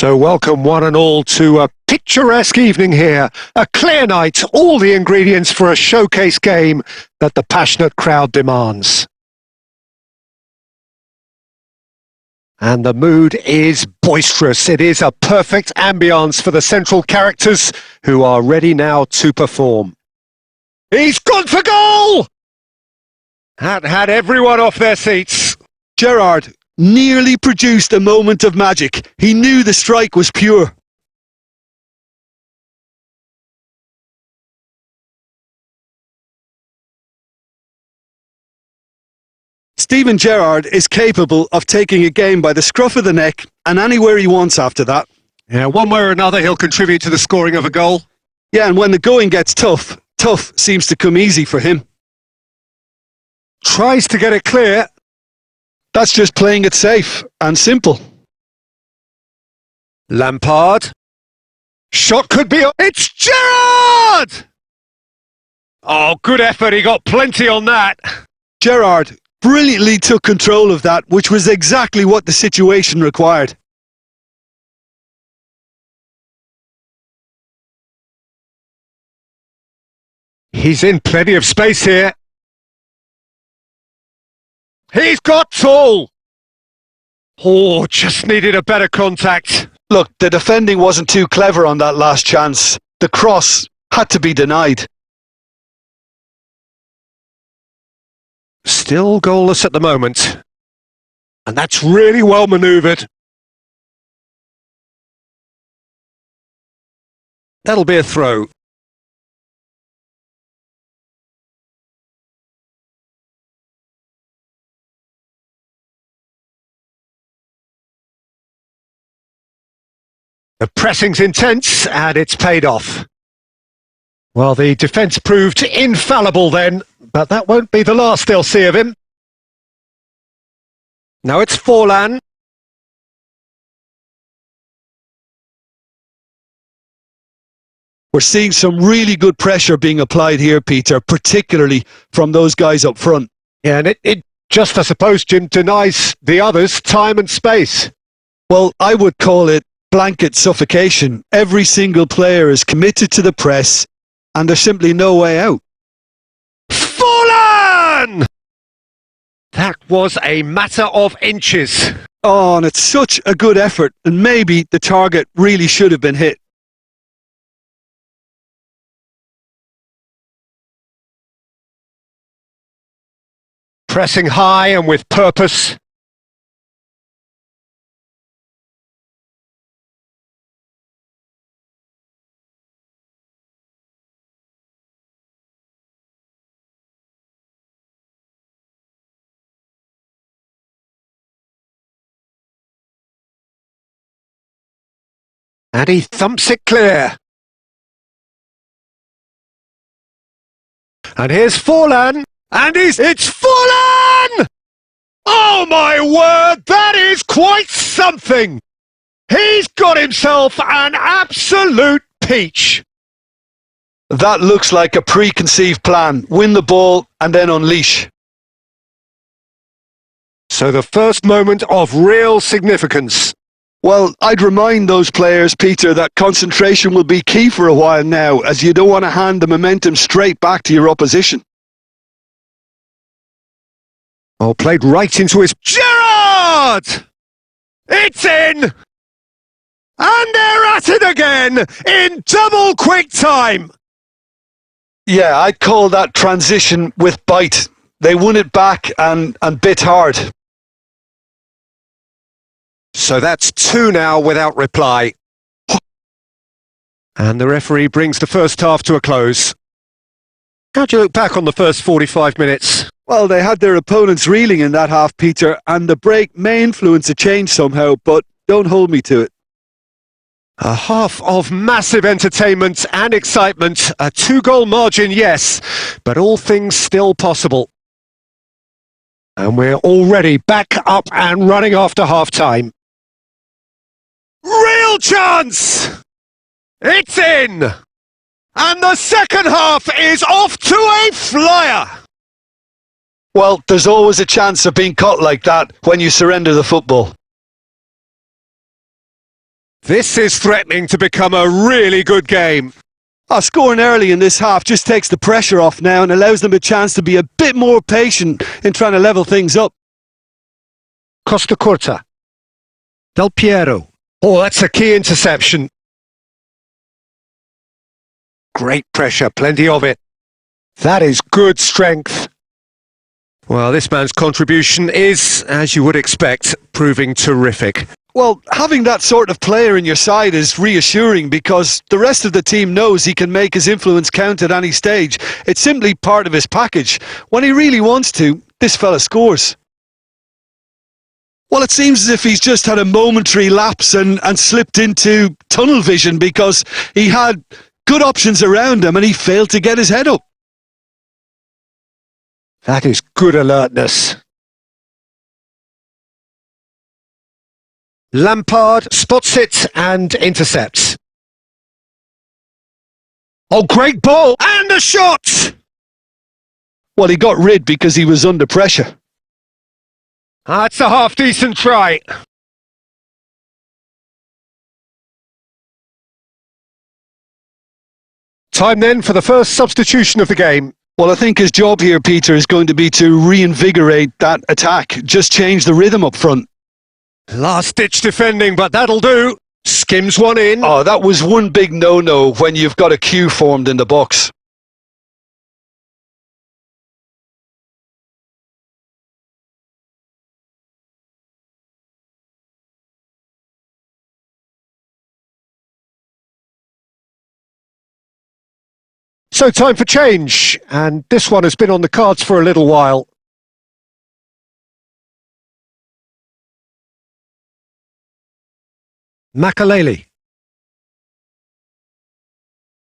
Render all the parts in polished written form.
So welcome one and all to a picturesque evening here, a clear night, all the ingredients for a showcase game that the passionate crowd demands. And the mood is boisterous. It is a perfect ambience for the central characters who are ready now to perform. He's gone for goal! That had everyone off their seats. Gerrard nearly produced a moment of magic. He knew the strike was pure. Steven Gerrard is capable of taking a game by the scruff of the neck and anywhere he wants after that. Yeah, one way or another he'll contribute to the scoring of a goal. Yeah, and when the going gets tough, tough seems to come easy for him. Tries to get it clear. That's just playing it safe and simple. Lampard. Shot could be... It's Gerrard! Oh, good effort. He got plenty on that. Gerrard brilliantly took control of that, which was exactly what the situation required. He's in plenty of space here. He's got tall. Oh, just needed a better contact. Look, the defending wasn't too clever on that last chance. The cross had to be denied. Still goalless at the moment. And that's really well manoeuvred. That'll be a throw. The pressing's intense, and it's paid off. Well, the defence proved infallible then, but that won't be the last they'll see of him. Now it's Forlan. We're seeing some really good pressure being applied here, Peter, particularly from those guys up front. Yeah, and it just, I suppose, Jim, denies the others time and space. Well, I would call it blanket suffocation. Every single player is committed to the press, and there's simply no way out. Forlan! That was a matter of inches. Oh, and it's such a good effort, and maybe the target really should have been hit. Pressing high and with purpose. And he thumps it clear. And here's Forlan. And it's Forlan! Oh my word, that is quite something! He's got himself an absolute peach. That looks like a preconceived plan. Win the ball and then unleash. So the first moment of real significance. Well, I'd remind those players, Peter, that concentration will be key for a while now, as you don't want to hand the momentum straight back to your opposition. Oh, played right into his... Gerrard! It's in! And they're at it again, in double quick time! Yeah, I'd call that transition with bite. They won it back and bit hard. So that's 2 now without reply. And the referee brings the first half to a close. How'd you look back on the first 45 minutes? Well, they had their opponents reeling in that half, Peter, and the break may influence a change somehow, but don't hold me to it. A half of massive entertainment and excitement. A 2-goal margin, yes, but all things still possible. And we're already back up and running after half-time. Real chance! It's in! And the second half is off to a flyer! Well, there's always a chance of being caught like that when you surrender the football. This is threatening to become a really good game. Scoring early in this half just takes the pressure off now and allows them a chance to be a bit more patient in trying to level things up. Costa Curta. Del Piero. Oh, that's a key interception. Great pressure, plenty of it. That is good strength. Well, this man's contribution is, as you would expect, proving terrific. Well, having that sort of player in your side is reassuring because the rest of the team knows he can make his influence count at any stage. It's simply part of his package. When he really wants to, this fella scores. Well, it seems as if he's just had a momentary lapse and slipped into tunnel vision because he had good options around him and he failed to get his head up. That is good alertness. Lampard spots it and intercepts. Oh, great ball! And a shot! Well, he got rid because he was under pressure. That's a half-decent try. Time then for the first substitution of the game. Well, I think his job here, Peter, is going to be to reinvigorate that attack. Just change the rhythm up front. Last-ditch defending, but that'll do. Skims one in. Oh, that was one big no-no when you've got a queue formed in the box. So time for change, and this one has been on the cards for a little while. Makaleli.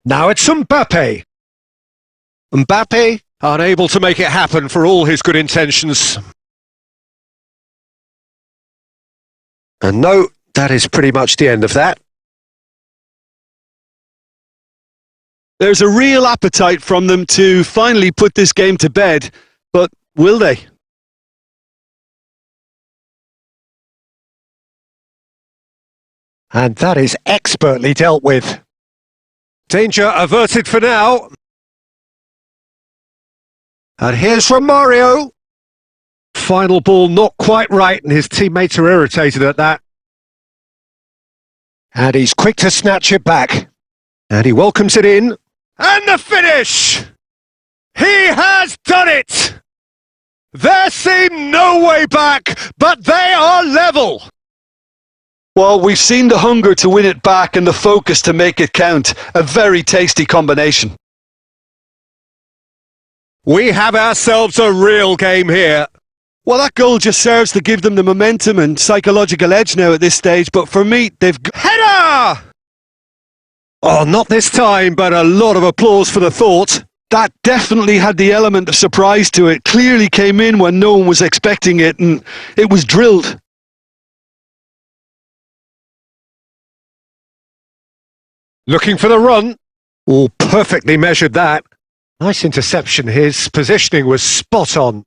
Now it's Mbappe. Mbappe, unable to make it happen for all his good intentions. And no, that is pretty much the end of that. There's a real appetite from them to finally put this game to bed, but will they? And that is expertly dealt with. Danger averted for now. And here's Romario. Final ball not quite right, and his teammates are irritated at that. And he's quick to snatch it back. And he welcomes it in. And the finish! He has done it! There seemed no way back, but they are level. Well, we've seen the hunger to win it back and the focus to make it count. A very tasty combination. We have ourselves a real game here. Well, that goal just serves to give them the momentum and psychological edge now at this stage, but for me, they've... Header! Oh, not this time, but a lot of applause for the thought. That definitely had the element of surprise to it. Clearly came in when no one was expecting it, and it was drilled. Looking for the run. Oh, perfectly measured that. Nice interception. His positioning was spot on.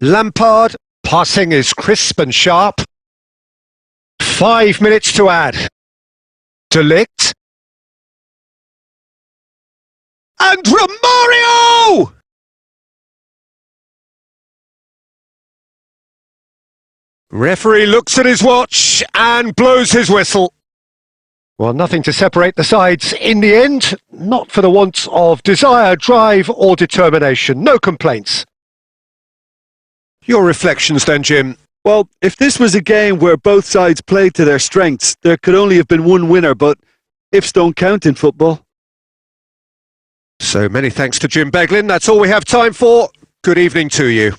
Lampard, passing is crisp and sharp. 5 minutes to add. De Ligt. And Romario! Referee looks at his watch and blows his whistle. Well, nothing to separate the sides in the end, not for the want of desire, drive or determination. No complaints. Your reflections then, Jim? Well, if this was a game where both sides played to their strengths, there could only have been one winner, but ifs don't count in football. So many thanks to Jim Beglin. That's all we have time for. Good evening to you.